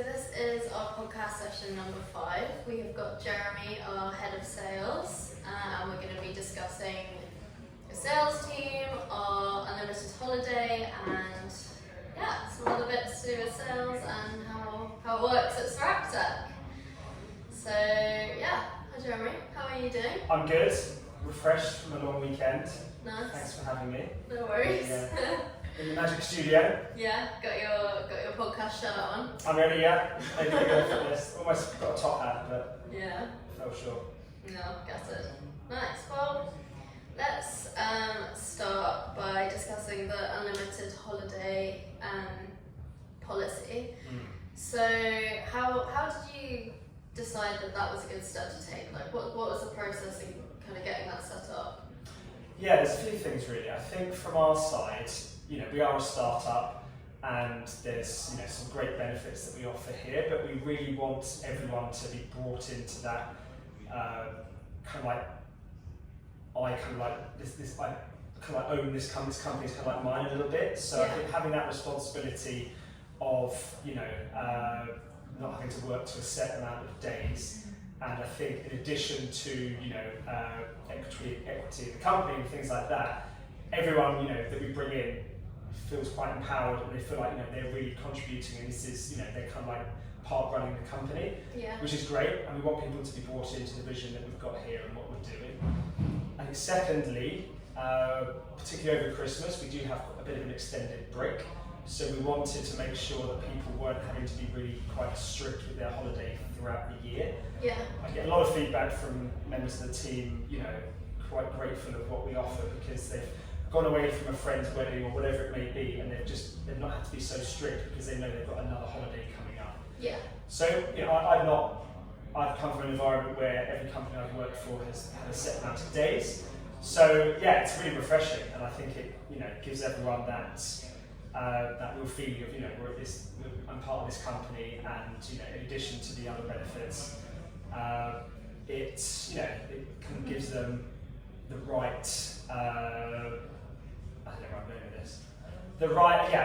this is our podcast session number 5. We have got Jeremy, our head of sales, and we're going to be discussing the sales team, our unlimited holiday, and some other bits to do with sales and how it works at Serac. So hi Jeremy, how are you doing? I'm good, refreshed from a long weekend. Nice. Thanks for having me. No worries. In the magic studio. Yeah, got your podcast shirt on. I'm ready, yeah. Maybe to go for this. Almost got a top hat, but fell short. No, got it. Nice. Well, let's start by discussing the unlimited holiday policy. So, how did you decide that was a good step to take? Like, what was the process in kind of getting that set up? Yeah, there's a few things really. I think from our side, we are a startup and there's some great benefits that we offer here, but we really want everyone to be brought into that I own this company. This company's kind of like mine a little bit. So I think having that responsibility of not having to work to a set amount of days, and I think in addition to equity in the company and things like that, everyone that we bring in feels quite empowered and they feel like they're really contributing, and this is they're kind of like part running the company, which is great, and we want people to be brought into the vision that we've got here and what we're doing. I think secondly, particularly over Christmas, we do have a bit of an extended break, so we wanted to make sure that people weren't having to be really quite strict with their holiday throughout the year. I get a lot of feedback from members of the team, quite grateful of what we offer because they've gone away from a friend's wedding or whatever it may be, and they've not had to be so strict because they know they've got another holiday coming up. So I've come from an environment where every company I've worked for has had a set amount of days. So it's really refreshing, and I think it gives everyone that real feeling of I'm part of this company, and in addition to the other benefits, it kind of gives them the right. I don't know where I'm going with this.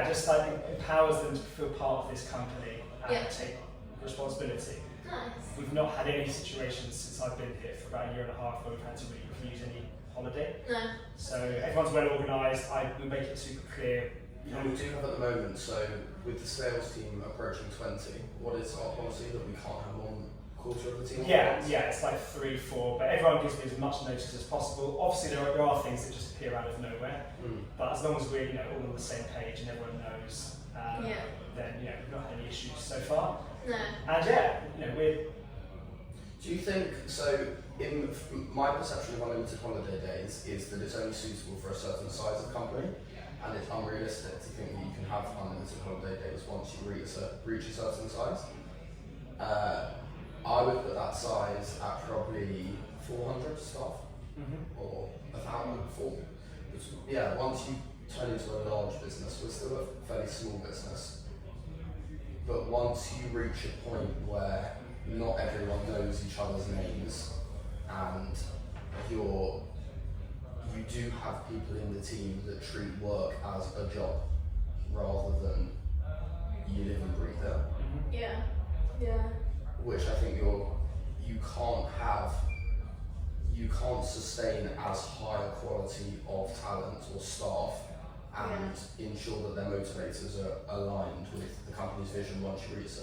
Just I think empowers them to feel part of this company and take responsibility. Nice. We've not had any situations since I've been here for about a year and a half where we've had to really refuse any holiday. No. So everyone's well organised. We make it super clear. We do have at the moment, so with the sales team approaching 20, what is our policy that we can't have 1/4 of the team? It's like 3, 4, but everyone gives me as much notice as possible. Obviously there are things that just appear out of nowhere, but as long as we're all on the same page and everyone knows, then we've not had any issues so far. No. And we're. Do you think, so in my perception of unlimited holiday days is that it's only suitable for a certain size of company, and it's unrealistic to think that you can have unlimited holiday days once you reach a certain size. I would put that size at probably 400 staff, or 1,000. Once you turn into a large business, we're still a fairly small business, but once you reach a point where not everyone knows each other's names, and you do have people in the team that treat work as a job rather than you live and breathe it. Which I think you can't sustain as high a quality of talent or staff and ensure that their motivators are aligned with the company's vision once you reach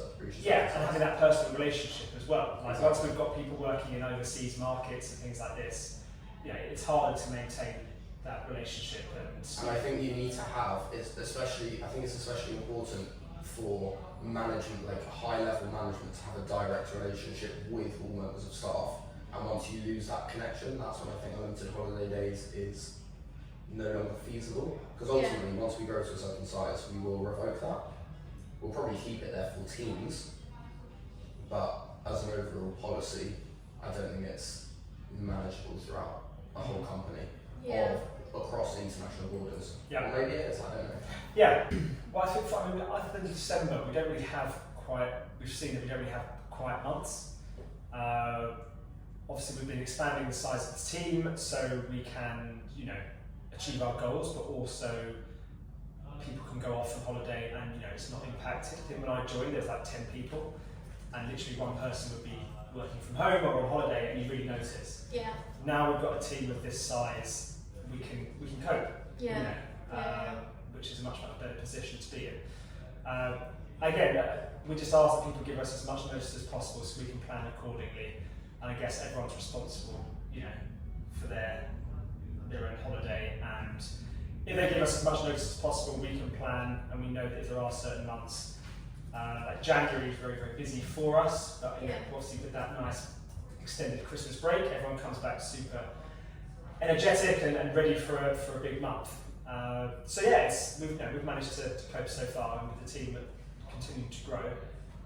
a and having that personal relationship as well. Like once we've got people working in overseas markets and things like this, it's harder to maintain that relationship. And I think you need to have, it's especially important for management, like high-level management, to have a direct relationship with all members of staff. And once you lose that connection, that's when I think unlimited holiday days is no longer feasible. Because ultimately, once we grow to a certain size, we will revoke that. We'll probably keep it there for teams, but as an overall policy, I don't think it's manageable throughout a whole company across international borders. Or maybe it is, I don't know. Well, I think other than December, we don't really have we've seen that we don't really have quiet months. Obviously we've been expanding the size of the team so we can, achieve our goals, but also people can go off on holiday and it's not impacted. I think when I joined there was like 10 people and literally one person would be working from home or on holiday and you really notice. Yeah. Now we've got a team of this size, we can cope. Yeah. Which is a much better position to be in. Again, we just ask that people give us as much notice as possible so we can plan accordingly. And I guess everyone's responsible, for their own holiday. And if they give us as much notice as possible, we can plan. And we know that if there are certain months, like January is very, very busy for us. But obviously with that nice extended Christmas break, everyone comes back super energetic and ready for a big month. We've managed to cope so far, and with the team that continuing to grow,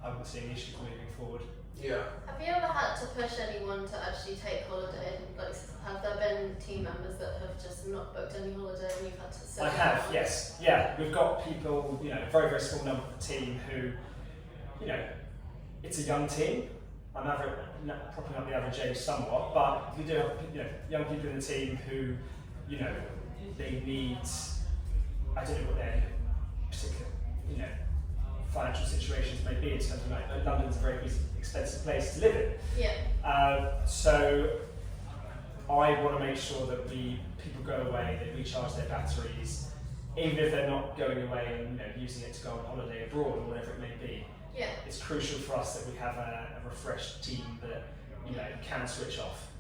I wouldn't see any issues moving forward. Yeah. Have you ever had to push anyone to actually take holiday? Like, have there been team members that have just not booked any holiday and you've had to say? I have, yes. Yeah, we've got people, a very, very small number of the team who, it's a young team. I'm propping up the average age somewhat, but we do have, young people in the team who, they need, I don't know what their particular, financial situations may be in terms of like London's a very expensive place to live in. Yeah. So I want to make sure that people go away, they recharge their batteries, even if they're not going away and using it to go on holiday abroad or whatever it may be. Yeah. It's crucial for us that we have a refreshed team that can switch off,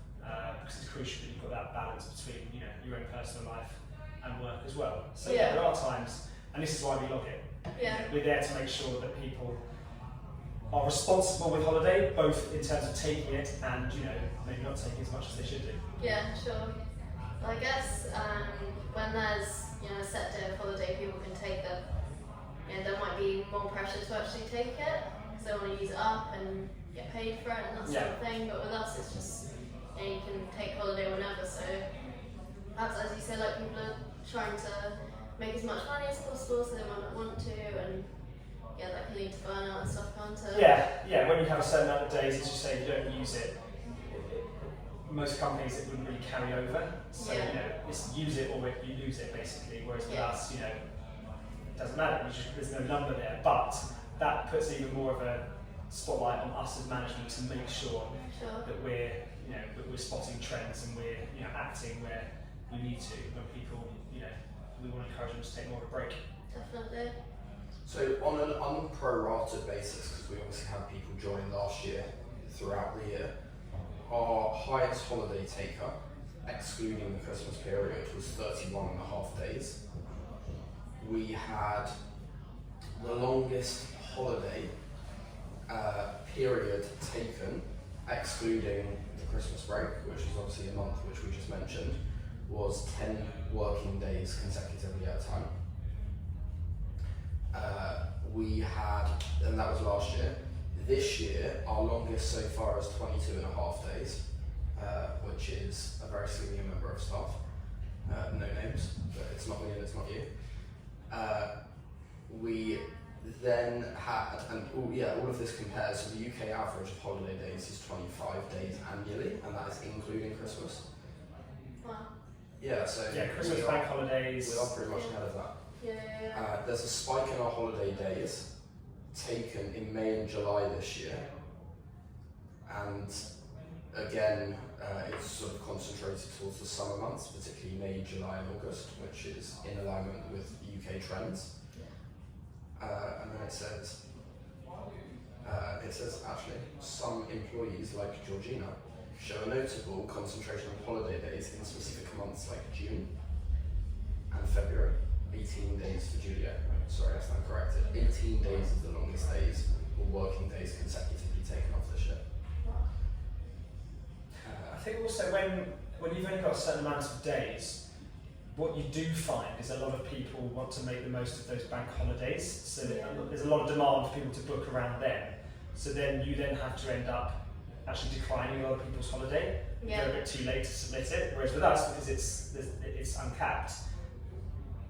because it's crucial that you've got that balance between your own personal life and work as well. So there are times, and this is why we log it. Yeah. We're there to make sure that people are responsible with holiday, both in terms of taking it and maybe not taking as much as they should do. Yeah, sure. Well, I guess when there's a set day of holiday, people can take them. There might be more pressure to actually take it because they want to use it up and get paid for it and that sort of thing. But with us, it's just you can take holiday whenever. So perhaps, as you say, like people are trying to make as much money as possible, so they might not want to, and that can lead to burnout and stuff, can't it? Yeah. When you have a certain amount of days, as you say, you don't use it. Most companies it wouldn't really carry over. So it's use it or you lose it basically. Whereas with us, it doesn't matter. There's no number there, but that puts even more of a spotlight on us as management to make sure that we're spotting trends and we're acting where we need to when people we want to encourage them to take more of a break. Definitely. So on an unprorated basis, because we obviously had people join last year throughout the year, our highest holiday taker, excluding the Christmas period, was 31.5 days. We had the longest holiday period taken, excluding the Christmas break, which is obviously a month which we just mentioned, was 10 working days consecutively at a time. We had, and that was last year. This year, our longest so far is 22.5 days, which is a very senior member of staff. No names, but it's not me and it's not you. We then had, all of this compares, so the UK average of holiday days is 25 days annually, and that is including Christmas. Wow. Yeah, so Christmas, bank holidays. We are pretty much ahead of that. There's a spike in our holiday days taken in May and July this year, and again it's sort of concentrated towards the summer months, particularly May, July and August, which is in alignment with UK trends. And then it says actually some employees like Georgina show a notable concentration of holiday days in specific months like June and February. 18 days for Julia. Sorry, that's not corrected. 18 days is the longest days or working days consecutively taken off the ship. I think also when you've only got a certain amount of days, what you do find is a lot of people want to make the most of those bank holidays. So there's a lot of demand for people to book around them. So then you have to end up actually declining a lot of people's holiday. You're a bit too late to submit it. Whereas with us, because it's uncapped,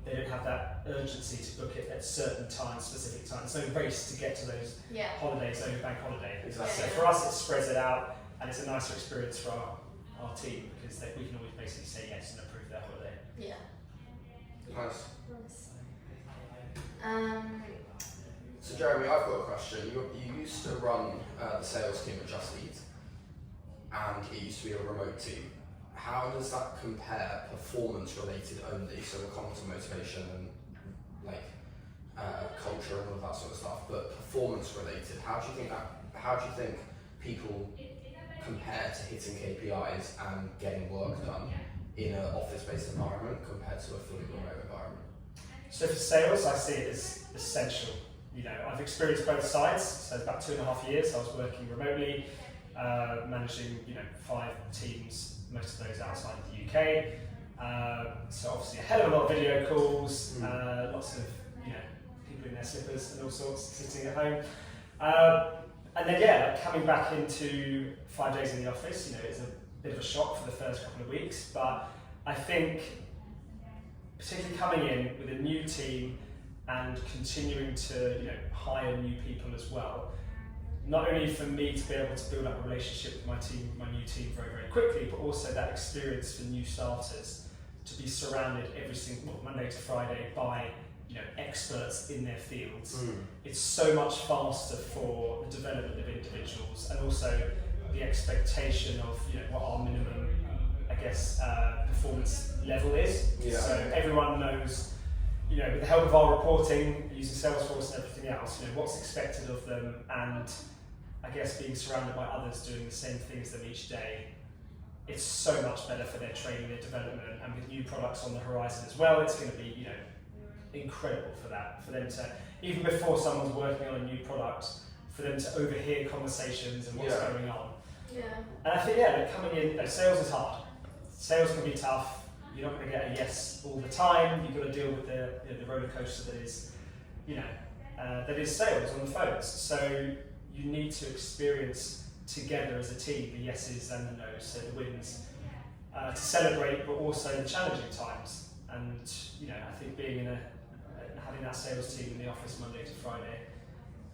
they don't have that urgency to book it at certain times, specific times. There's no race to get to those holidays over bank holiday. So for us, it spreads it out, and it's a nicer experience for our team because we can always basically say yes and approve their holiday. Yeah. Nice. So Jeremy, I've got a question. You used to run the sales team at Just Eat, and it used to be a remote team. How does that compare performance related only? So we'll come to motivation and like culture and all of that sort of stuff, but performance related. How do you think people compare to hitting KPIs and getting work done in an office-based environment compared to a fully remote environment? So for sales, I see it as essential. I've experienced both sides. So about 2.5 years, I was working remotely, managing 5 teams, most of those outside of the UK. So obviously a hell of a lot of video calls, lots of people in their slippers and all sorts sitting at home. And then coming back into 5 days in the office, it's a bit of a shock for the first couple of weeks, but I think particularly coming in with a new team and continuing to hire new people as well, not only for me to be able to build up a relationship with my new team very, very quickly, but also that experience for new starters to be surrounded every single Monday to Friday by experts in their fields. It's so much faster for the development of individuals, and also the expectation of what our minimum, performance level is. Yeah. So everyone knows, with the help of our reporting, using Salesforce and everything else, what's expected of them, and being surrounded by others doing the same things as them each day. It's so much better for their training, their development, and with new products on the horizon as well, it's going to be incredible for them to, even before someone's working on a new product, for them to overhear conversations and what's going on. Yeah. And I think coming in, sales is hard. Sales can be tough. You're not going to get a yes all the time. You've got to deal with the roller coaster that is sales on the phones. So you need to experience together as a team the yeses and the nos, so the wins, to celebrate, but also the challenging times. And I think being having that sales team in the office Monday to Friday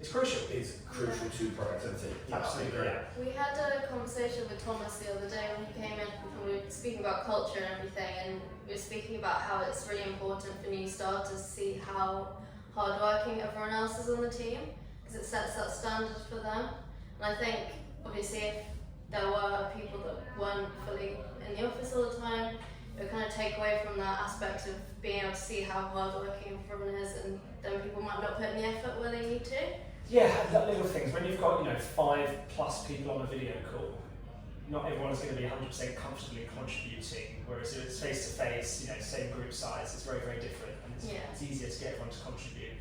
is crucial. Is crucial to productivity. Absolutely, yeah. We had a conversation with Thomas the other day when he came in, and we were speaking about culture and everything, and we were speaking about how it's really important for new starters to see how hardworking everyone else is on the team, because it sets that standard for them. And I think, obviously, if there were people that weren't fully in the office all the time, it would kind of take away from that aspect of being able to see how hardworking everyone is, and then people might not put in the effort where they need to. Yeah, little things. When you've got 5+ people on a video call, not everyone's going to be 100% comfortably contributing. Whereas if it's face to face, same group size, it's very, very different, and it's easier to get everyone to contribute.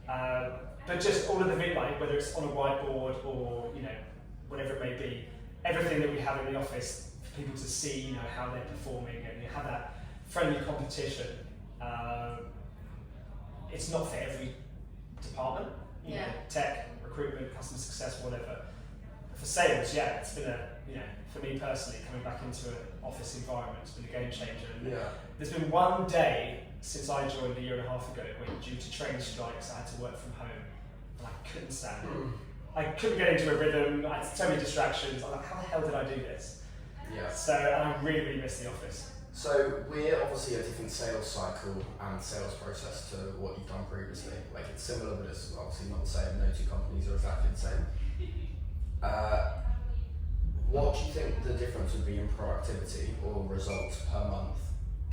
But just all of the video, whether it's on a whiteboard or whatever it may be, everything that we have in the office for people to see, how they're performing, and you have that friendly competition. It's not for every department. Tech, recruitment, customer success, whatever. For sales, it's been for me personally, coming back into an office environment, it's been a game changer. And there's been one day since I joined a 1.5 years ago when, due to train strikes, I had to work from home, and I couldn't stand it. I couldn't get into a rhythm. I had so many distractions. I'm like, how the hell did I do this? Yeah. So, and I really, really miss the office. So we're obviously a different sales cycle and sales process to what you've done previously. Like, it's similar, but it's obviously not the same. No two companies are exactly the same. What do you think the difference would be in productivity or results per month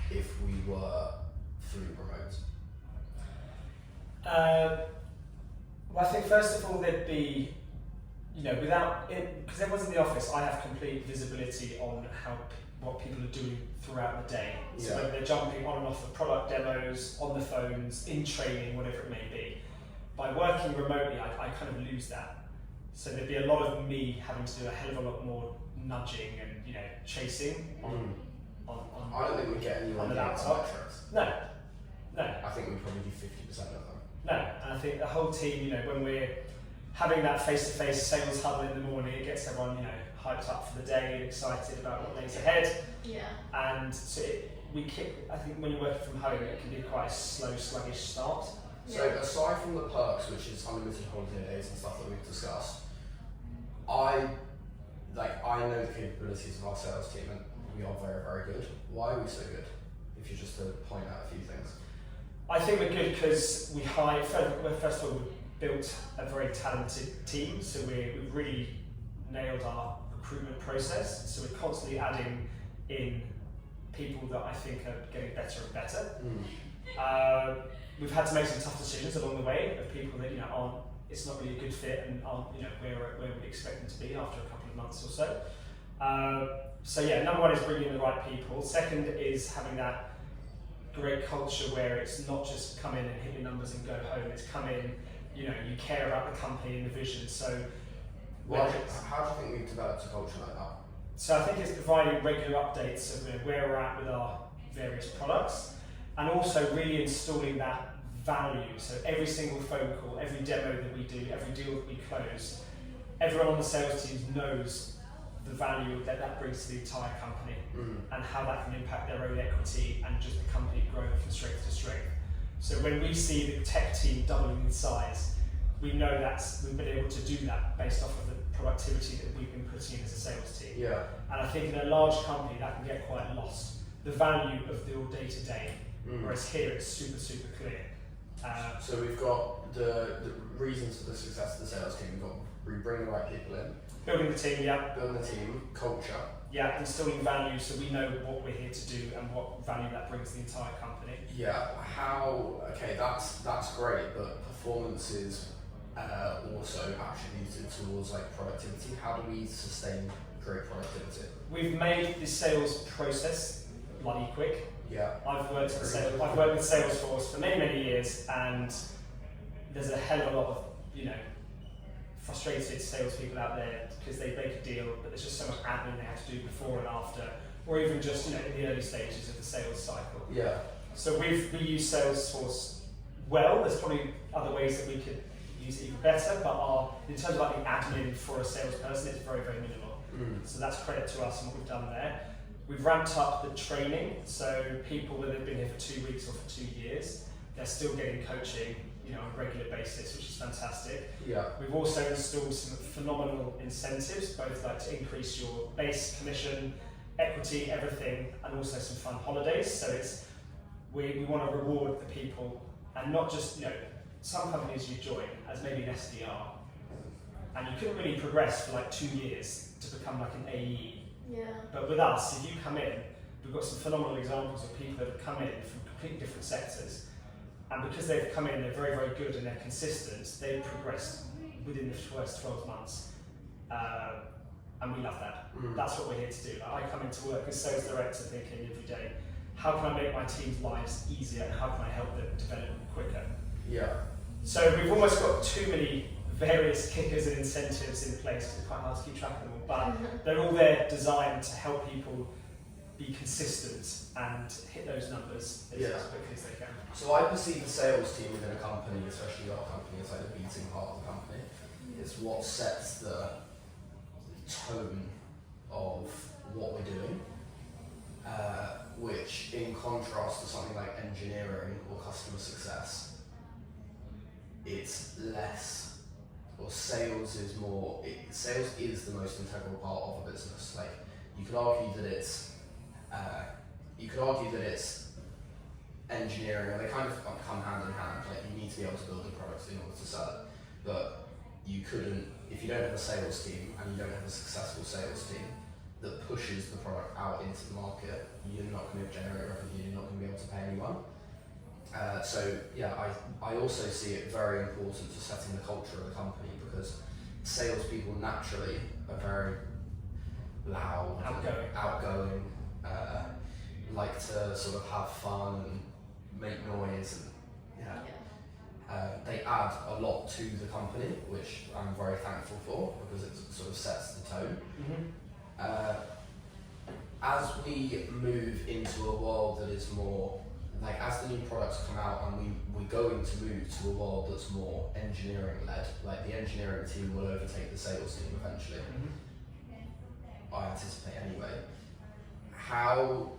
if we were fully remote? Well, I think first of all there'd be, without it, because everyone's in the office, I have complete visibility on what people are doing throughout the day. So whether they're jumping on and off of product demos, on the phones, in training, whatever it may be. By working remotely, I kind of lose that. So there'd be a lot of me having to do a hell of a lot more nudging and chasing on I don't think we'd get anyone on the doing laptop. metrics. No. I think we'd probably do 50% of them. No, and I think the whole team, when we're having that face-to-face sales huddle in the morning, it gets everyone, hyped up for the day and excited about what lays ahead. Yeah. And so I think when you're working from home, it can be quite a slow, sluggish start. So aside from the perks, which is unlimited holiday days and stuff that we've discussed, I know the capabilities of our sales team, and we are very, very good. Why are we so good? If you just to point out a few things. I think we're good because we hired, first of all, we built a very talented team, so we've really nailed our recruitment process, so we're constantly adding in people that I think are getting better and better. We've had to make some tough decisions along the way of people that aren't, it's not really a good fit and aren't where we'd expect them to be after a couple of months or so. So yeah, number one is bringing in the right people. Second is having that great culture where it's not just come in and hit your numbers and go home. It's come in, you care about the company and the vision. So how do you think we've developed a culture like that? So I think it's providing regular updates of where we're at with our various products, and also really installing that value. So every single phone call, every demo that we do, every deal that we close, everyone on the sales team knows the value that brings to the entire company and how that can impact their own equity and just the company growing from strength to strength. So when we see the tech team doubling in size, we know we've been able to do that based off of the productivity that we've been putting in as a sales team. Yeah. And I think in a large company that can get quite lost, the value of the all day to day, whereas here it's super, super clear. So we've got the reasons for the success of the sales team. We bring the right people in. Building the team, yeah. Building the team, culture. Yeah, instilling value so we know what we're here to do and what value that brings to the entire company. Yeah, that's great, but performance is also attributed towards productivity. How do we sustain great productivity? We've made the sales process bloody quick. Yeah. I've worked with Salesforce for many, many years, and there's a hell of a lot of frustrated salespeople out there because they make a deal, but there's just so much admin they have to do before and after, or even just in the early stages of the sales cycle. Yeah. So we use Salesforce well. There's probably other ways that we could use it even better, but in terms of the admin for a salesperson, it's very, very minimal. So that's credit to us and what we've done there. We've ramped up the training, so people, whether they've been here for 2 weeks or for 2 years, they're still getting coaching on a regular basis, which is fantastic. Yeah. We've also installed some phenomenal incentives, both to increase your base commission, equity, everything, and also some fun holidays. So we want to reward the people, and not just some companies you join as maybe an SDR, and you couldn't really progress for 2 years to become an AE. Yeah. But with us, if you come in, we've got some phenomenal examples of people that have come in from completely different sectors, and because they've come in, they're very, very good and they're consistent, they've progressed within the first 12 months, and we love that. That's what we're here to do. I come into work as sales director thinking every day, how can I make my team's lives easier and how can I help them develop quicker? Yeah. So we've almost got too many various kickers and incentives in place because it's quite hard to keep track of them all, but they're all there designed to help people be consistent and hit those numbers as quickly as they can. So I perceive the sales team within a company, especially our company, as the beating heart of the company. It's what sets the tone of what we're doing, which in contrast to something like engineering or customer success, it's less, or sales is more, sales is the most integral part of a business. You could argue that it's engineering, and they kind of come hand in hand. You need to be able to build the products in order to sell it, but you couldn't, if you don't have a sales team and you don't have a successful sales team that pushes the product out into the market, you're not going to generate revenue, you're not going to be able to pay anyone. I also see it very important to setting the culture of the company, because salespeople naturally are very loud, outgoing, like to sort of have fun and make noise, and they add a lot to the company, which I'm very thankful for, because it sort of sets the tone. As we move into a world that is more, as the new products come out and we're going to move to a world that's more engineering led, the engineering team will overtake the sales team eventually. I anticipate anyway. How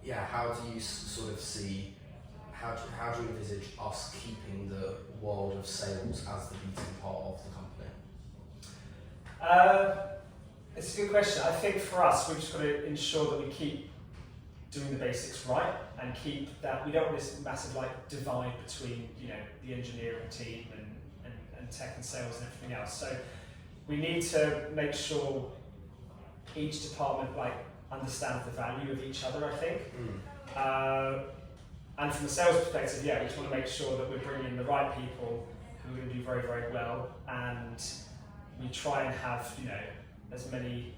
do you sort of see, how do you envisage us keeping the world of sales as the beating part of the company? It's a good question. I think for us, we've just got to ensure that we keep doing the basics right and keep that. We don't want this massive like divide between the engineering team and tech and sales and everything else. So we need to make sure each department like understands the value of each other, I think. And from the sales perspective, we just want to make sure that we're bringing in the right people who are going to do very, very well, and we try and have as many.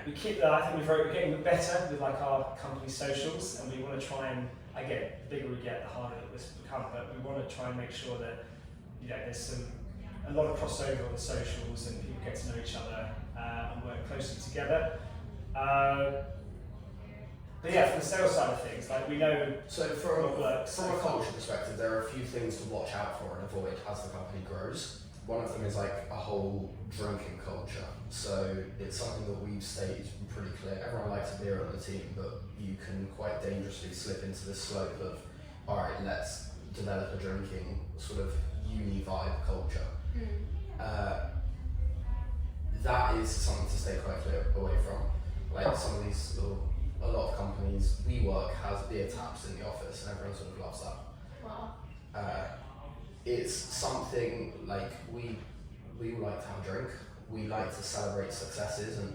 We keep that. I think we're getting better with like our company socials, and we want to try and again, the bigger we get, the harder it will become. But we want to try and make sure that there's a lot of crossover on the socials, and people get to know each other and work closely together. But from the sales side of things, like we know. So from a culture perspective, there are a few things to watch out for and avoid as the company grows. One of them is like a whole drinking culture. So it's something that we've stated pretty clear. Everyone likes a beer on the team, but you can quite dangerously slip into this slope of, all right, let's develop a drinking sort of uni vibe culture. That is something to stay quite clear away from. Like some of these, a lot of companies we work has beer taps in the office, and everyone sort of loves that. Wow. It's something like we like to have a drink. We like to celebrate successes, and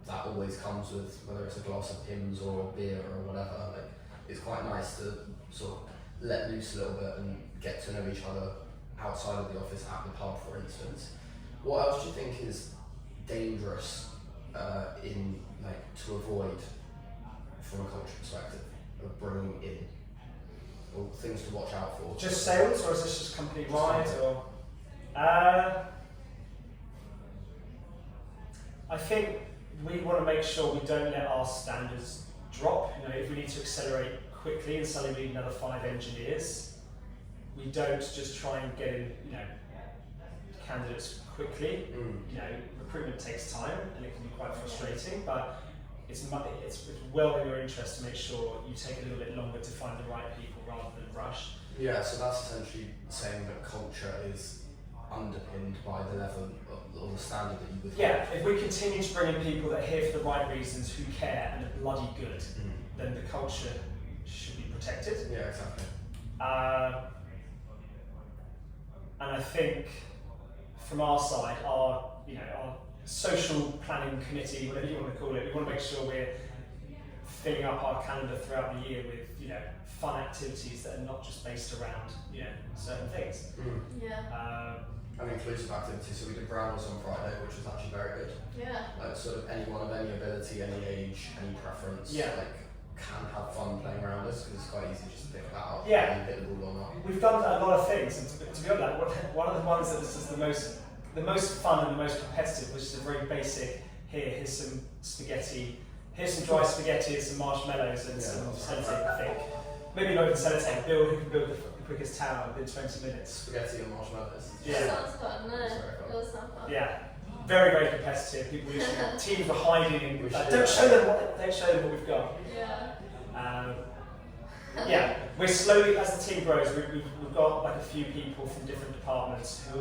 that always comes with whether it's a glass of Pimm's or a beer or whatever. Like it's quite nice to sort of let loose a little bit and get to know each other outside of the office, at the pub, for instance. What else do you think is dangerous in to avoid from a culture perspective of bringing in, or things to watch out for? Just sales, or is this just company wide? Or I think we want to make sure we don't let our standards drop. If we need to accelerate quickly and suddenly we need another 5 engineers, we don't just try and get in, candidates quickly. Recruitment takes time and it can be quite frustrating, but it's well in your interest to make sure you take a little bit longer to find the right people rather than rush. Yeah, so that's essentially saying that culture is underpinned by the level or the standard that you would have. If we continue to bring in people that are here for the right reasons, who care and are bloody good, then the culture should be protected. Yeah, exactly. And I think from our side, our social planning committee, whatever you want to call it, we want to make sure we're filling up our calendar throughout the year with fun activities that are not just based around certain things. And inclusive activities. So we did Browns on Friday, which was actually very good. Like sort of anyone of any ability, any age, any preference, can have fun playing around us, because it's quite easy just to pick that out and hit the ball or not. We've done a lot of things, and to be honest, one of the ones that is the most fun and the most competitive, which is a very basic. Here's some spaghetti. Here's some dry spaghetti and some marshmallows and some sellotape, I think. Maybe not even sellotape. Who can build the quickest tower within 20 minutes. Spaghetti and marshmallows. Sounds fun, no? It does sound fun. Very, very competitive. People usually teams were hiding and don't show them what we've got. We're slowly, as the team grows, we've got like a few people from different departments who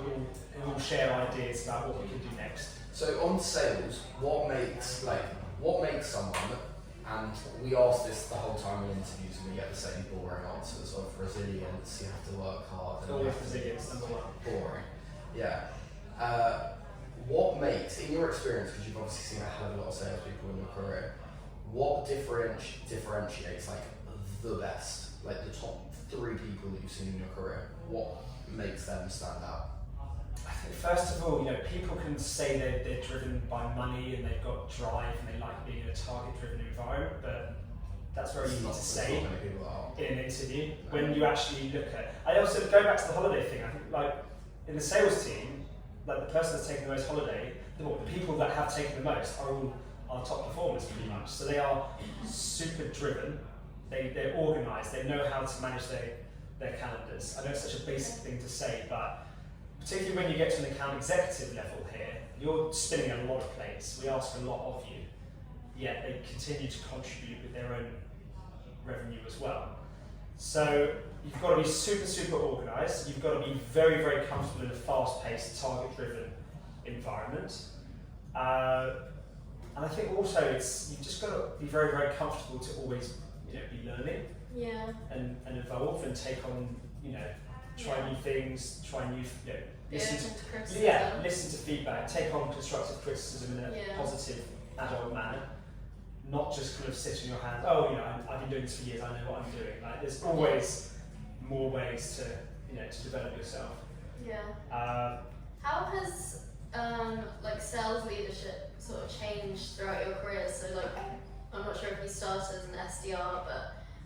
all share ideas about what we can do next. So on sales, what makes someone, and we ask this the whole time in interviews and we get the same boring answers of resilience, you have to work hard. Always resilience, number one. Boring. What makes, in your experience, because you've obviously seen a hell of a lot of salespeople in your career, what differentiates like the best, like the top 3 people that you've seen in your career? What makes them stand out? I think first of all, people can say they're driven by money and they've got drive and they like being in a target-driven environment, but that's very easy to say in an interview. When you actually look at, I also go back to the holiday thing. I think like in the sales team, like the person that's taken the most holiday, the people that have taken the most are all our top performers pretty much. So they are super driven. They're organised. They know how to manage their calendars. I know it's such a basic thing to say, but particularly when you get to an account executive level here, you're spinning a lot of plates. We ask a lot of you, yet they continue to contribute with their own revenue as well. So you've got to be super, super organised. You've got to be very, very comfortable in a fast-paced, target-driven environment. And I think also you've just got to be very, very comfortable to always, be learning and evolve and take on, try new things, try new, listen to criticism. listen to feedback, take on constructive criticism in a positive, adult manner, not just kind of sit on your hands. Oh, I've been doing this for years. I know what I'm doing. Like, there's always more ways to develop yourself. Yeah. How has sales leadership sort of changed throughout your career? So I'm not sure if you started as an SDR,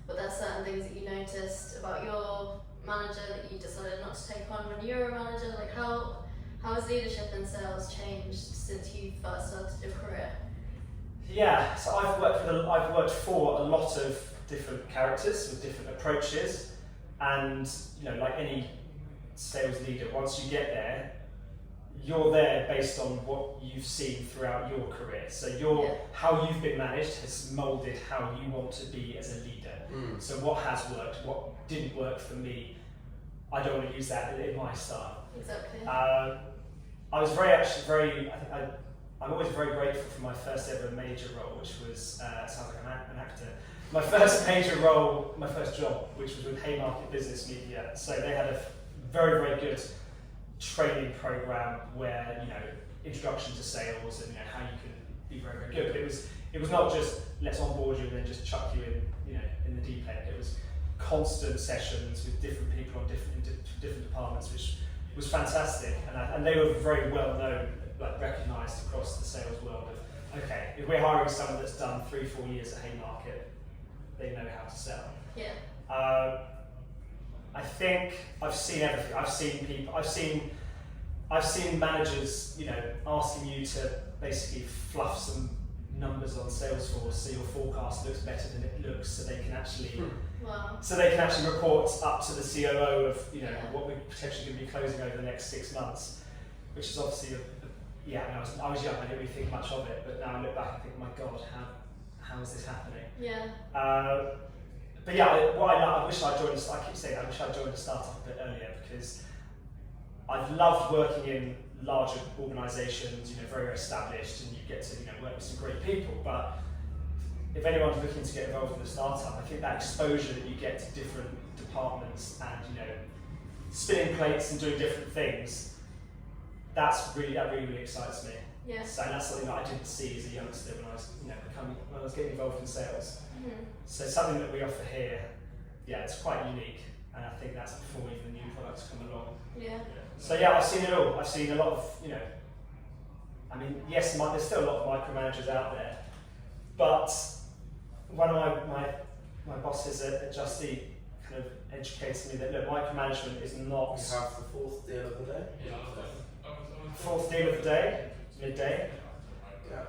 but there's certain things that you noticed about your manager that you decided not to take on when you were a manager. Like how has leadership in sales changed since you first started your career? Yeah, so I've worked for a lot of different characters with different approaches, and like any sales leader, once you get there, you're there based on what you've seen throughout your career. So how you've been managed has moulded how you want to be as a leader. So what has worked, what didn't work for me, I don't want to use that in my style. Exactly. I was I'm always very grateful for my first ever major role, which was, sounds like an actor, my first major role, my first job, which was with Haymarket Business Media. So they had a very, very good training program where, introduction to sales and how you can be very, very good. But it was not just let's onboard you and then just chuck you in the deep end. It was constant sessions with different people on different departments, which was fantastic. And they were very well known, recognised across the sales world of, okay, if we're hiring someone that's done 3-4 years at Haymarket, they know how to sell. Yeah. I think I've seen everything. I've seen managers, asking you to basically fluff some numbers on Salesforce so your forecast looks better than it looks, so they can actually report up to the COO of what we're potentially going to be closing over the next 6 months, which is obviously I was young, I didn't really think much of it, but now I look back and think, my God, how is this happening? Yeah. But yeah, I wish I joined. I keep saying I wish I joined a startup a bit earlier, because I've loved working in larger organisations, very established, and you get to work with some great people. But if anyone's looking to get involved in a startup, I think that exposure that you get to different departments and spinning plates and doing different things, that really excites me. Yeah. So that's something that I didn't see as a youngster when I was when I was getting involved in sales. Mm-hmm. So something that we offer here, it's quite unique, and I think that's before even new products come along. Yeah. So I've seen it all. I've seen a lot of, yes, there's still a lot of micromanagers out there, but one of my bosses at Just Eat kind of educated me that micromanagement is not. You have the fourth deal of the day. Fourth deal of the day, midday. Yeah.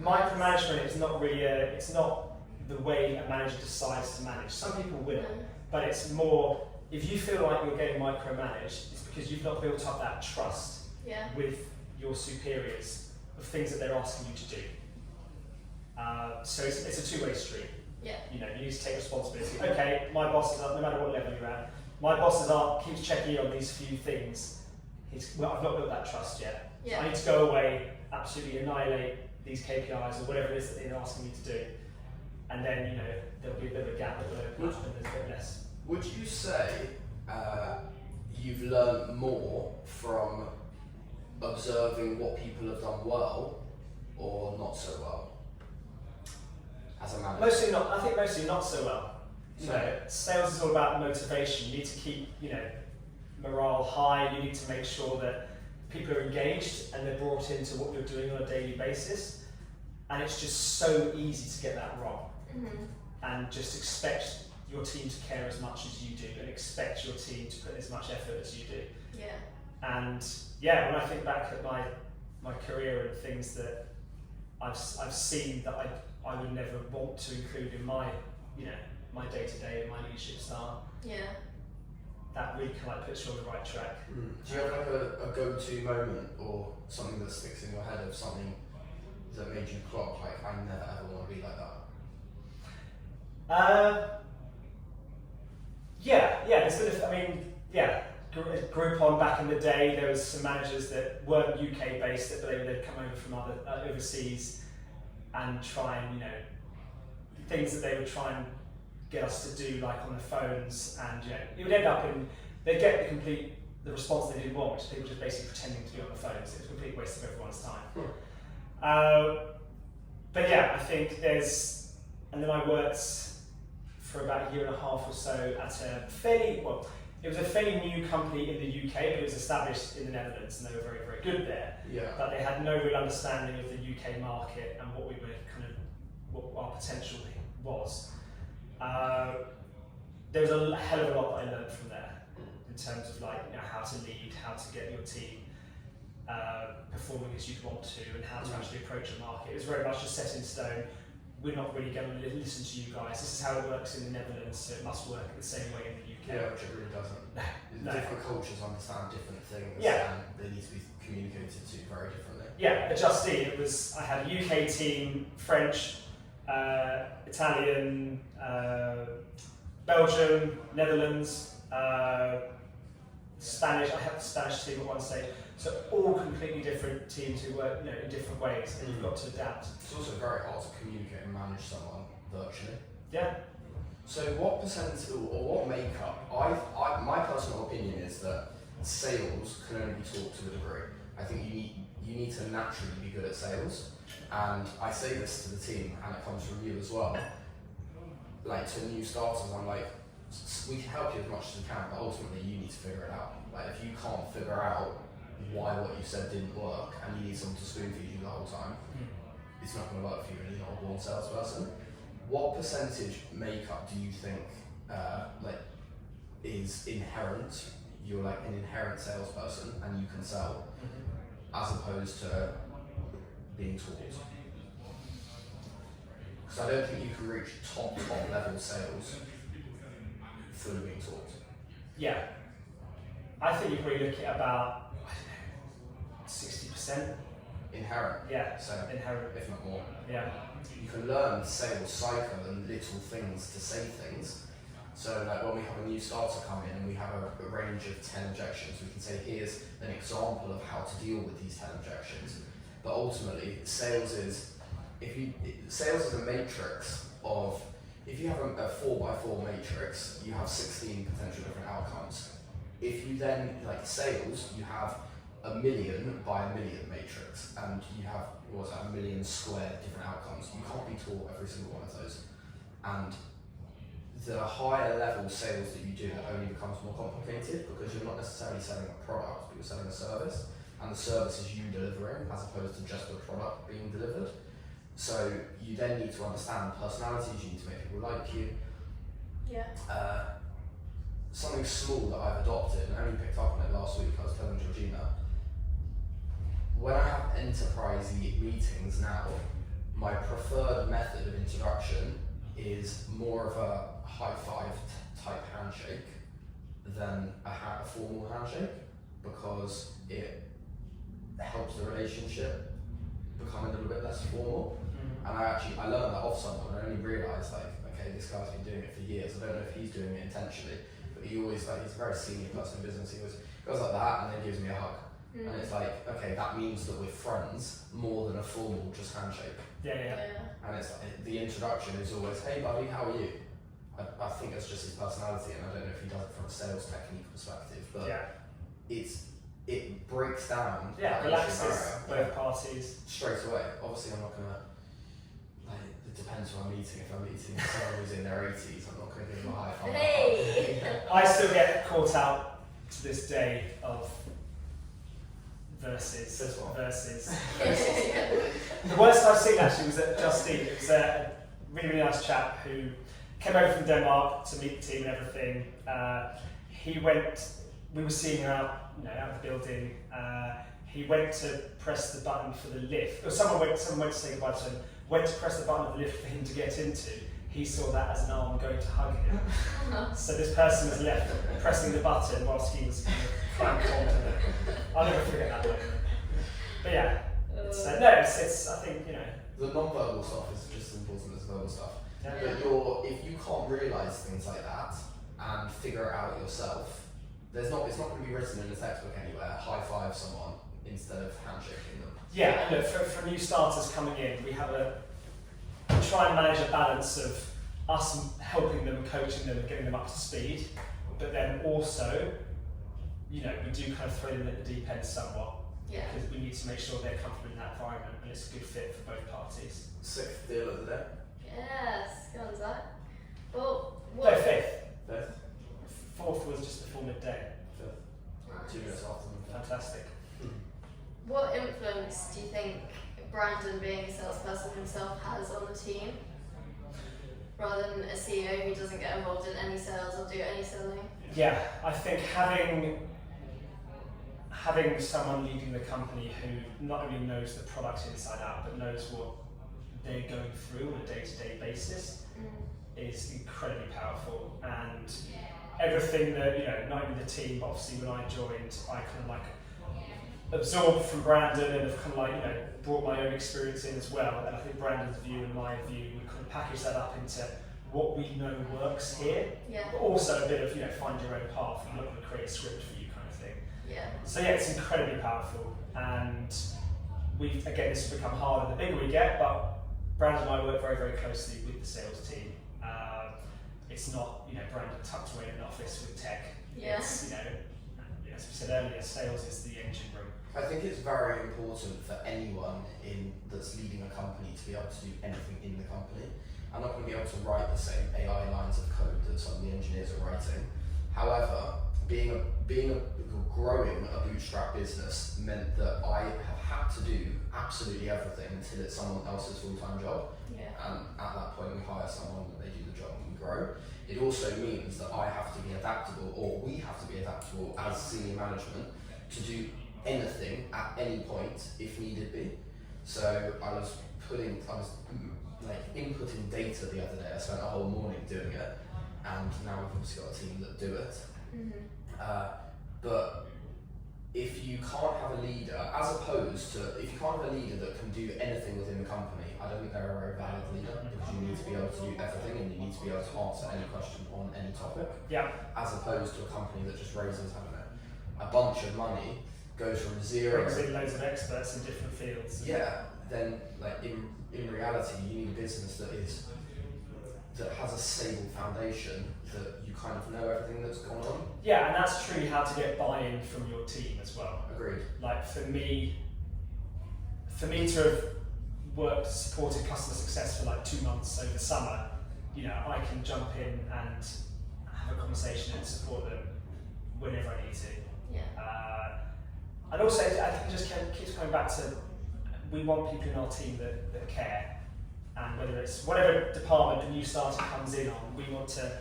Micromanagement is not really it's not the way a manager decides to manage. Some people will, but it's more, if you feel like you're getting micromanaged, it's because you've not built up that trust with your superiors of things that they're asking you to do. So it's a two-way street. Yeah. You need to take responsibility. Okay, my boss is up, no matter what level you're at, my boss keeps checking in on these few things. I've not built that trust yet. Yeah. So I need to go away, absolutely annihilate these KPIs or whatever it is that they're asking me to do. And then, there'll be a bit of a gap that will open up and there's a bit less. Would you say you've learned more from observing what people have done well or not so well as a manager? Mostly not. I think mostly not so well. Sales is all about motivation. You need to keep, morale high. You need to make sure that people are engaged and they're brought into what you're doing on a daily basis. And it's just so easy to get that wrong. Mm-hmm. And just expect your team to care as much as you do, and expect your team to put as much effort as you do. Yeah. And when I think back at my career and things that I've seen that I would never want to include in my my day-to-day and my leadership style. Yeah. That really kind of puts you on the right track. Do you have a go-to moment or something that sticks in your head of something that made you clock, I never ever want to be like that? Groupon back in the day, there was some managers that weren't UK based, but they'd come over from other overseas and try and, things that they would try and get us to do, like on the phones, and it would end up in, they'd get the response they didn't want, which people just basically pretending to be on the phones. It was a complete waste of everyone's time. But yeah, I think and then I worked for about a year and a half or so at it was a fairly new company in the UK, but it was established in the Netherlands, and they were very, very good there. Yeah. But they had no real understanding of the UK market and what what our potential was. There was a hell of a lot that I learned from there in terms of how to lead, how to get your team performing as you'd want to, and how to actually approach a market. It was very much just set in stone. We're not really going to listen to you guys. This is how it works in the Netherlands, so it must work the same way in the UK. Yeah, which it really doesn't. No. Different cultures understand different things, Yeah. and they need to be communicated to very differently. Yeah, at Just Eat, I had a UK team, French, Italian, Belgium, Netherlands, Spanish. I had the Spanish team at one stage. So all completely different teams who work, in different ways, and you've got to adapt. It's also very hard to communicate and manage someone virtually. Yeah. So what percentage or what makeup? My personal opinion is that sales can only be taught to a degree. I think you need to naturally be good at sales, and I say this to the team, and it comes from you as well. Like to new starters, I'm like, we can help you as much as we can, but ultimately you need to figure it out. Like if you can't figure out why what you said didn't work, and you need someone to spoon feed you the whole time, it's not going to work for you, and you're not a born salesperson. What percentage makeup do you think is inherent? You're like an inherent salesperson and you can sell, as opposed to being taught? Because I don't think you can reach top level sales through being taught. Yeah. I think you probably look at about 60%. Inherent. Yeah. So inherent, if not more. Yeah. You can learn sales cycle and little things to say things. So like when we have a new starter come in and we have a range of 10 objections, we can say here's an example of how to deal with these 10 objections. But ultimately, sales is a matrix of, if you have a 4x4 matrix, you have 16 potential different outcomes. If you then, like sales, you have a million by a million matrix, and you have, a million squared different outcomes. You can't be taught every single one of those. And the higher level sales that you do only becomes more complicated because you're not necessarily selling a product, but you're selling a service, and the service is you delivering as opposed to just the product being delivered. So you then need to understand personalities, you need to make people like you. Yeah. Something small that I've adopted, and I only picked up on it last week, I was telling Georgina, when I have enterprise meetings now, my preferred method of introduction is more of a high five type handshake than a formal handshake, because it helps the relationship become a little bit less formal. And I learned that off someone, and I only realised okay, this guy's been doing it for years. I don't know if he's doing it intentionally, but he always he's a very senior person in business. He always goes like that and then gives me a hug. And it's okay, that means that we're friends more than a formal just handshake. Yeah. And it's the introduction is always, hey buddy, how are you? I think that's just his personality, and I don't know if he does it from a sales technique perspective, but it breaks down. Yeah, relaxes both parties. Straight away. Obviously I'm not gonna, it depends who I'm meeting. If I'm meeting someone who's in their 80s, I'm not gonna give them a high five. Hey! I still get caught out to this day of versus. The worst I've seen actually was at Just Eat. It was a really, really nice chap who came over from Denmark to meet the team and everything. We were seeing him out of the building. He went to press the button for the lift. Or someone went to say goodbye to him, went to press the button of the lift for him to get into. He saw that as an arm going to hug him. So this person was left pressing the button whilst he was clamped onto it. I'll never forget that moment. But yeah, it's I think, The non-verbal stuff is just as important as the verbal stuff. Yeah. But if you can't realise things like that and figure it out yourself, it's not going to be written in a textbook anywhere. High five someone instead of handshaking them. Yeah, look, for new starters coming in, we try and manage a balance of us helping them, coaching them, and getting them up to speed, but then also, we do kind of throw them at the deep end somewhat. Yeah. Because we need to make sure they're comfortable in that environment and it's a good fit for both parties. 6th deal of the day. Yes, go on, Zach. Well, No, 5th. 5th. 4th was just before midday. 5th. 2 minutes after them. Fantastic. What influence do you think Brandon, being a salesperson himself, has on the team? Rather than a CEO who doesn't get involved in any sales or do any selling? Yeah, I think having someone leading the company who not only knows the product inside out, but knows what they're going through on a day-to-day basis is incredibly powerful. And everything that, not only the team, but obviously when I joined, I kind of absorbed from Brandon and have kind of brought my own experience in as well. And I think Brandon's view and my view, we kind of package that up into what we know works here, but also a bit of, find your own path. I'm not going to create a script for you kind of thing. Yeah. So yeah, it's incredibly powerful. And again, this has become harder the bigger we get, but Brandon and I work very, very closely with the sales team. It's not, Brandon tucked away in an office with tech. Yeah. It's, as we said earlier, sales is the engine room. I think it's very important for anyone that's leading a company to be able to do anything in the company. I'm not going to be able to write the same AI lines of code that some of the engineers are writing. However, growing a bootstrap business meant that I have had to do absolutely everything until it's someone else's full-time job. Yeah. And at that point, we hire someone, they do the job, and we grow. It also means that I have to be adaptable, or we have to be adaptable as senior management to do anything at any point if needed be. So I was inputting data the other day. I spent a whole morning doing it, and now we've obviously got a team that do it. But if you can't have a leader, if you can't have a leader that can do anything within the company, I don't think they're a very valid leader, because you need to be able to do everything and you need to be able to answer any question on any topic. Yeah. As opposed to a company that just raises, a bunch of money, goes from zero. Brings in loads of experts in different fields. Yeah. Then, in reality, you need a business that has a stable foundation, that you kind of know everything that's going on. Yeah, and that's truly how to get buy-in from your team as well. Agreed. For me to have supported customer success for 2 months over the summer, I can jump in and have a conversation and support them whenever I need to. Yeah. And also, I think it just keeps coming back to, we want people in our team that care. And whether it's whatever department a new starter comes in on, we want them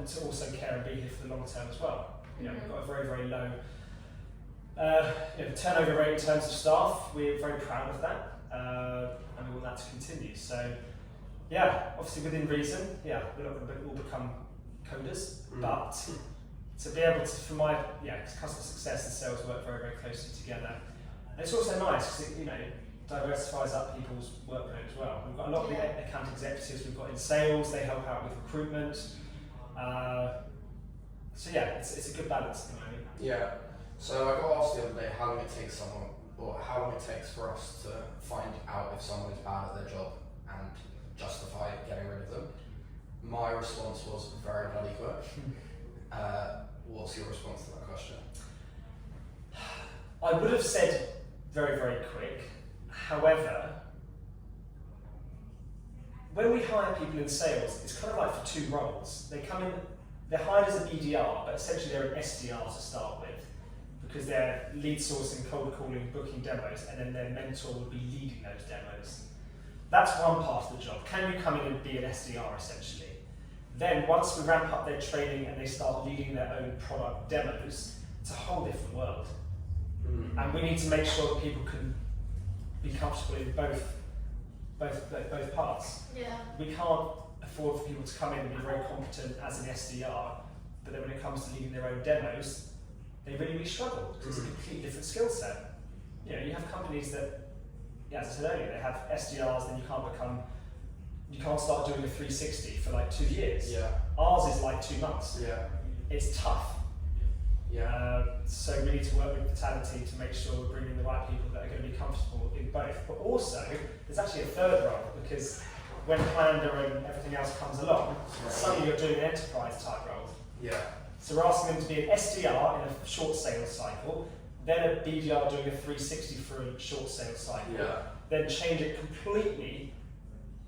to also care and be here for the long term as well. We've got a very, very low turnover rate in terms of staff. We're very proud of that, and we want that to continue. So, yeah, obviously within reason, we're not going to all become coders, but to be able to, for my customer success and sales work very, very closely together. And it's also nice because it diversifies up people's workload as well. We've got a lot of the account executives we've got in sales, they help out with recruitment. So yeah, it's a good balance at the moment. Yeah. So I got asked the other day how long it takes for us to find out if someone is bad at their job and justify getting rid of them. My response was very bloody quick. What's your response to that question? I would have said very, very quick. However, when we hire people in sales, it's kind of for 2 roles. They come in, they're hired as a BDR, but essentially they're an SDR to start with, because they're lead sourcing, cold calling, booking demos, and then their mentor would be leading those demos. That's one part of the job. Can you come in and be an SDR essentially? Then once we ramp up their training and they start leading their own product demos, it's a whole different world. And we need to make sure that people can be comfortable in both parts. Yeah. We can't afford for people to come in and be very competent as an SDR, but then when it comes to leading their own demos, they really struggle because it's a completely different skill set. You have companies that, as I said earlier, they have SDRs, then you can't start doing a 360 for 2 years. Yeah. Ours is 2 months. Yeah. It's tough. So we need to work with the talent team to make sure we're bringing the right people that are going to be comfortable in both. But also, there's actually a third role, because when Planner and everything else comes along, suddenly you're doing an enterprise type role. Yeah. So we're asking them to be an SDR in a short sales cycle, then a BDR doing a 360 for a short sales cycle, then change it completely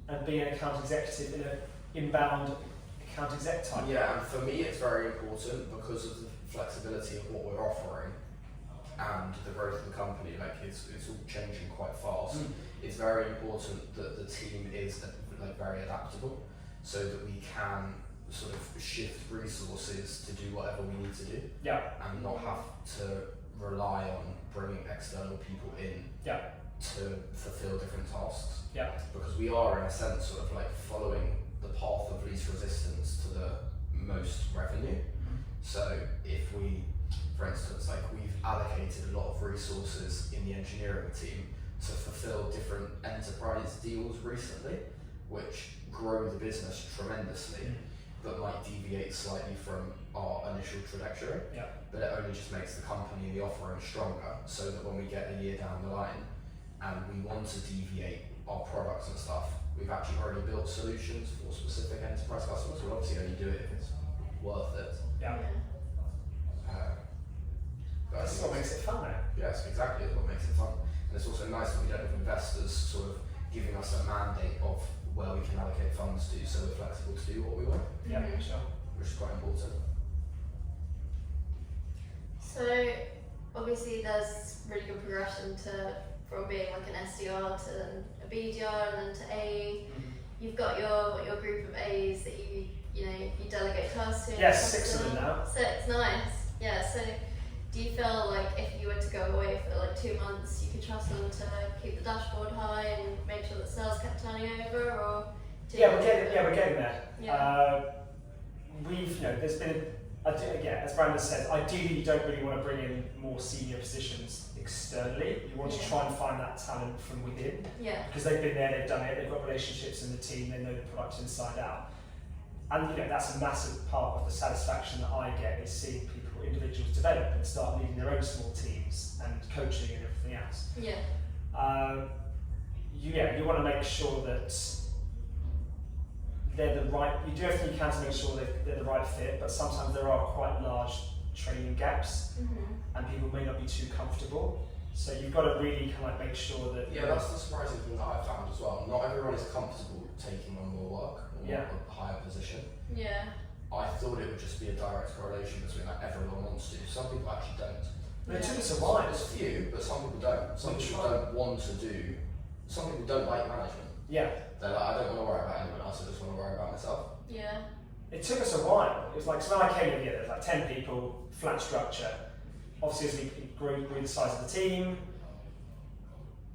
and be an account executive in an inbound account exec type. Yeah, and for me it's very important because of the flexibility of what we're offering and the growth of the company. Like it's all changing quite fast. It's very important that the team is like very adaptable, so that we can sort of shift resources to do whatever we need to do, and not have to rely on bringing external people in to fulfill different tasks. Because we are in a sense sort of like following the path of least resistance to the most revenue. So if we, for instance, like we've allocated a lot of resources in the engineering team to fulfill different enterprise deals recently, which grow the business tremendously, but might deviate slightly from our initial trajectory. But it only just makes the company and the offering stronger, so that when we get a year down the line and we want to deviate our products and stuff, we've actually already built solutions for specific enterprise customers. We'll obviously only do it if it's worth it. That's what makes it fun, though. Yes, exactly. That's what makes it fun. And it's also nice that we don't have investors sort of giving us a mandate of where we can allocate funds to, so we're flexible to do what we want. Sure. Which is quite important. So obviously there's really good progression from being like an SDR to a BDR and then to A. You've got your group of A's that you delegate tasks to. Yes, 6 of them now. So it's nice. Yeah. So do you feel like if you were to go away for like 2 months, you could trust them to keep the dashboard high and make sure that sales kept turning over, or? We're getting there. There's been, as Brandon said, ideally you don't really want to bring in more senior positions externally. You want to try and find that talent from within. Because they've been there, they've done it, they've got relationships in the team, they know the product inside out. And that's a massive part of the satisfaction that I get, is seeing people, individuals develop and start leading their own small teams and coaching and everything else. You want to make sure that they're the right, you do everything you can to make sure they're the right fit, but sometimes there are quite large training gaps and people may not be too comfortable. So you've got to really kind of make sure that... that's the surprising thing that I've found as well. Not everyone is comfortable taking on more work or a higher position. I thought it would just be a direct correlation between like everyone wants to. Some people actually don't. But it took us a while. There's a few, but some people don't. Some people don't want to do. Some people don't like management. They're like, I don't want to worry about anyone else, I just want to worry about myself. It took us a while. It was like, so when I came in here, there was like 10 people, flat structure. Obviously, as we grew the size of the team,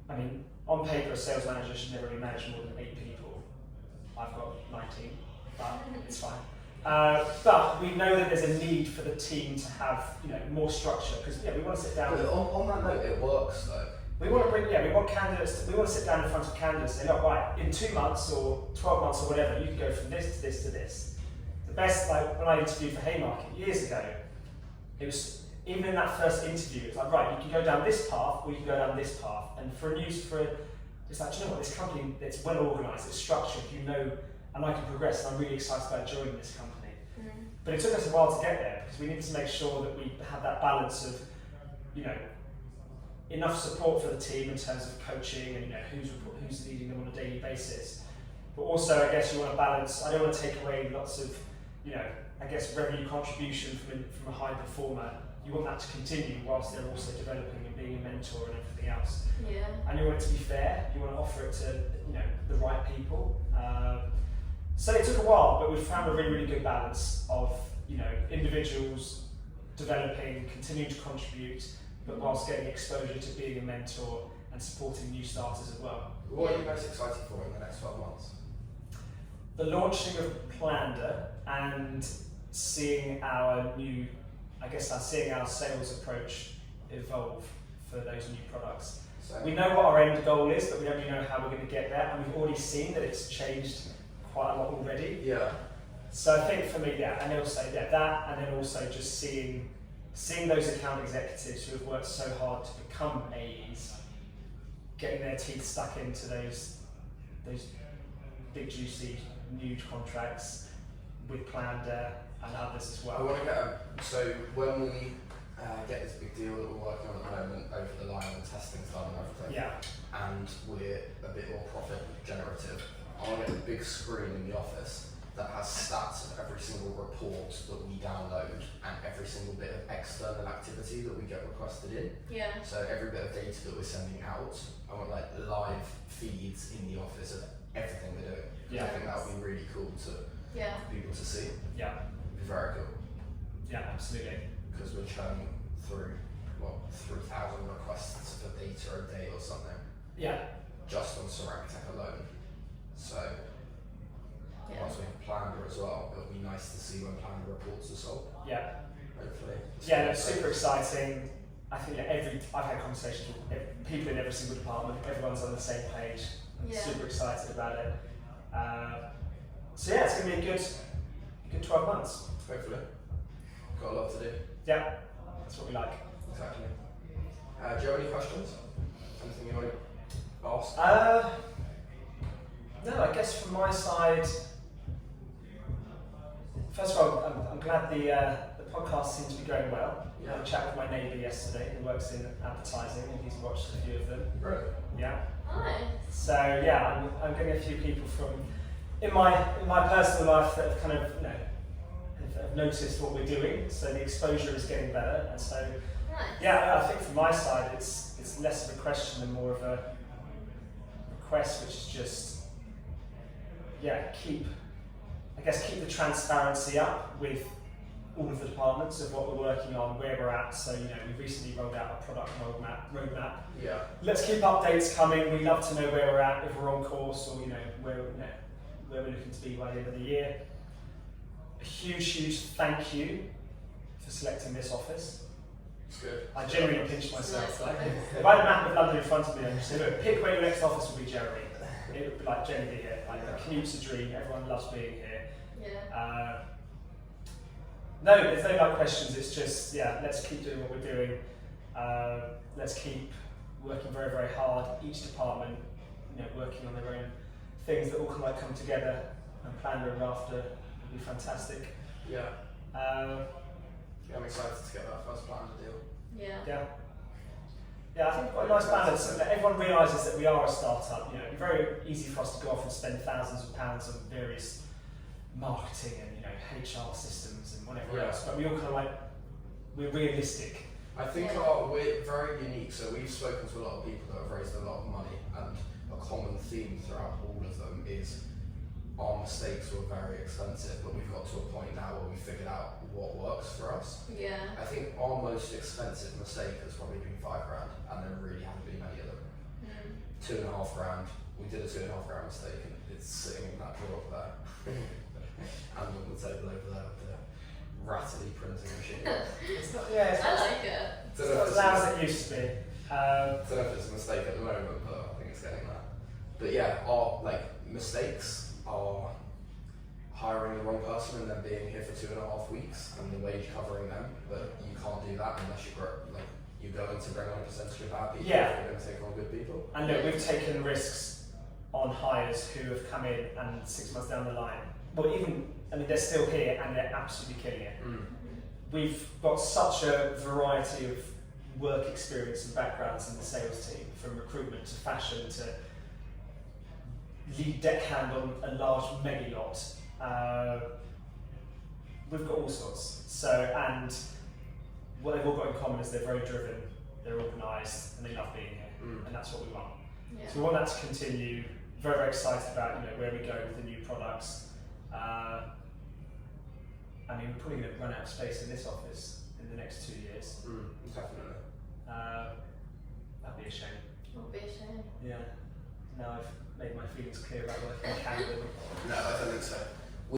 I mean, on paper, a sales manager should never really manage more than 8 people. I've got 19, but it's fine. But we know that there's a need for the team to have, more structure, because we want to sit down. But on that note, it works though. We want candidates, we want to sit down in front of candidates and say, look, right, in 2 months or 12 months or whatever, you can go from this to this to this. The best, like when I interviewed for Haymarket years ago, it was, even in that first interview, it's like, right, you can go down this path or you can go down this path. And it's like, do you know what, this company, it's well organised, it's structured, and I can progress, and I'm really excited about joining this company. But it took us a while to get there, because we needed to make sure that we have that balance of, enough support for the team in terms of coaching and who's leading them on a daily basis. But also, I guess you want to balance, I don't want to take away lots of, revenue contribution from a high performer. You want that to continue whilst they're also developing and being a mentor and everything else. And you want it to be fair, you want to offer it to, the right people. So it took a while, but we've found a really, really good balance of, individuals developing, continuing to contribute, but whilst getting exposure to being a mentor and supporting new starters as well. What are you most excited for in the next 12 months? The launching of Plander and seeing our sales approach evolve for those new products. We know what our end goal is, but we don't really know how we're going to get there, and we've already seen that it's changed quite a lot already. Yeah. So I think for me, and also that, and then also just seeing seeing those account executives who have worked so hard to become AEs, getting their teeth stuck into those big juicy new contracts with Plander and others as I well. want to get so when we get this big deal that we're working on at the moment over the line and testing's done and everything, Yeah, and we're a bit more profit generative, I want to get a big screen in the office that has stats of every single report that we download and every single bit of external activity that we get requested in. Yeah. So every bit of data that we're sending out, I want like live feeds in the office of everything we're doing. Yeah. I think that would be really cool to for people to see. yeah, It'd be very cool yeah, absolutely. because we're churning through 3,000 requests for data a day or something Yeah, just on Serac Tech alone. So Yeah. once we have Plander as well, it'll be nice to see when Plander reports are sold. yeah. Hopefully. Yeah, it's super exciting. I think that I've had conversations with people in every single department, everyone's on the same page. I'm Yeah. super excited about it. So yeah, it's going to be a good 12 months. Hopefully. Got a lot to do. Yeah, that's what we like. Exactly. Do you have any questions? Anything you want to ask? No, I guess from my side, first of all, I'm glad the podcast seems to be going well. I had a chat with my neighbour yesterday who works in advertising and he's watched a few of them. Really? Yeah. Nice. So yeah, I'm getting a few people from in my personal life that have kind of have noticed what we're doing. So the exposure is getting better, and so Nice. yeah, I think from my side it's less of a question and more of a request, which is just keep the transparency up with all of the departments of what we're working on, where we're at. So we recently rolled out a product roadmap. Yeah. Let's keep updates coming. We love to know where we're at, if we're on course, or where we're looking to be by the end of the year. A huge thank you for selecting this office. It's good. I genuinely pinched myself. Nice Like, office. if I had a map of London in front of me, I'd just say, look, pick where your next office will be, Jeremy. It would be like Jeremy here. Like the commute's a dream. Everyone loves being here. Yeah. No, there's no like questions. It's just let's keep doing what we're doing. Let's keep working very, very hard. Each department, working on their own things that all can come together. And Planner and Rafter would be fantastic. Yeah. Yeah, I'm excited to get that first Plander deal. Yeah. I think quite a nice balance. That everyone realises that we are a startup. It'd be very easy for us to go off and spend thousands of pounds on various marketing and HR systems and whatever else. But we all kind of we're realistic. I think Yeah. we're very unique. So we've spoken to a lot of people that have raised a lot of money, and a common theme throughout all of them is our mistakes were very expensive, but we've got to a point now where we figured out what works for us. Yeah. I think our most expensive mistake has probably been $5,000, and there really haven't been many of them. $2,500. We did a $2,500 mistake, and it's sitting in that drawer there, and on the table over there with the rattly printing machine. It's not. It's I like it. not as loud as it used to be. I don't know if it's a mistake at the moment, but I think it's getting there. But yeah, our mistakes are hiring the wrong person and then being here for 2.5 weeks and the wage covering them. But you can't do that unless you're going to bring on a percentage of bad people. Yeah. You're going to take on good people. And look, we've taken risks on hires who have come in and 6 months down the line, they're still here and they're absolutely killing it. We've got such a variety of work experience and backgrounds in the sales team, from recruitment to fashion to lead deckhand on a large mega yacht. We've got all sorts. And what they've all got in common is they're very driven, they're organised, and they love being here. And that's what we want. Yeah. So we want that to continue. Very, very excited about where we go with the new products. We're probably going to run out of space in this office in the next 2 years. Definitely. That'd be a shame. It would be a shame. Yeah. Now I've made my feelings clear about working in Canada. No, I don't think so.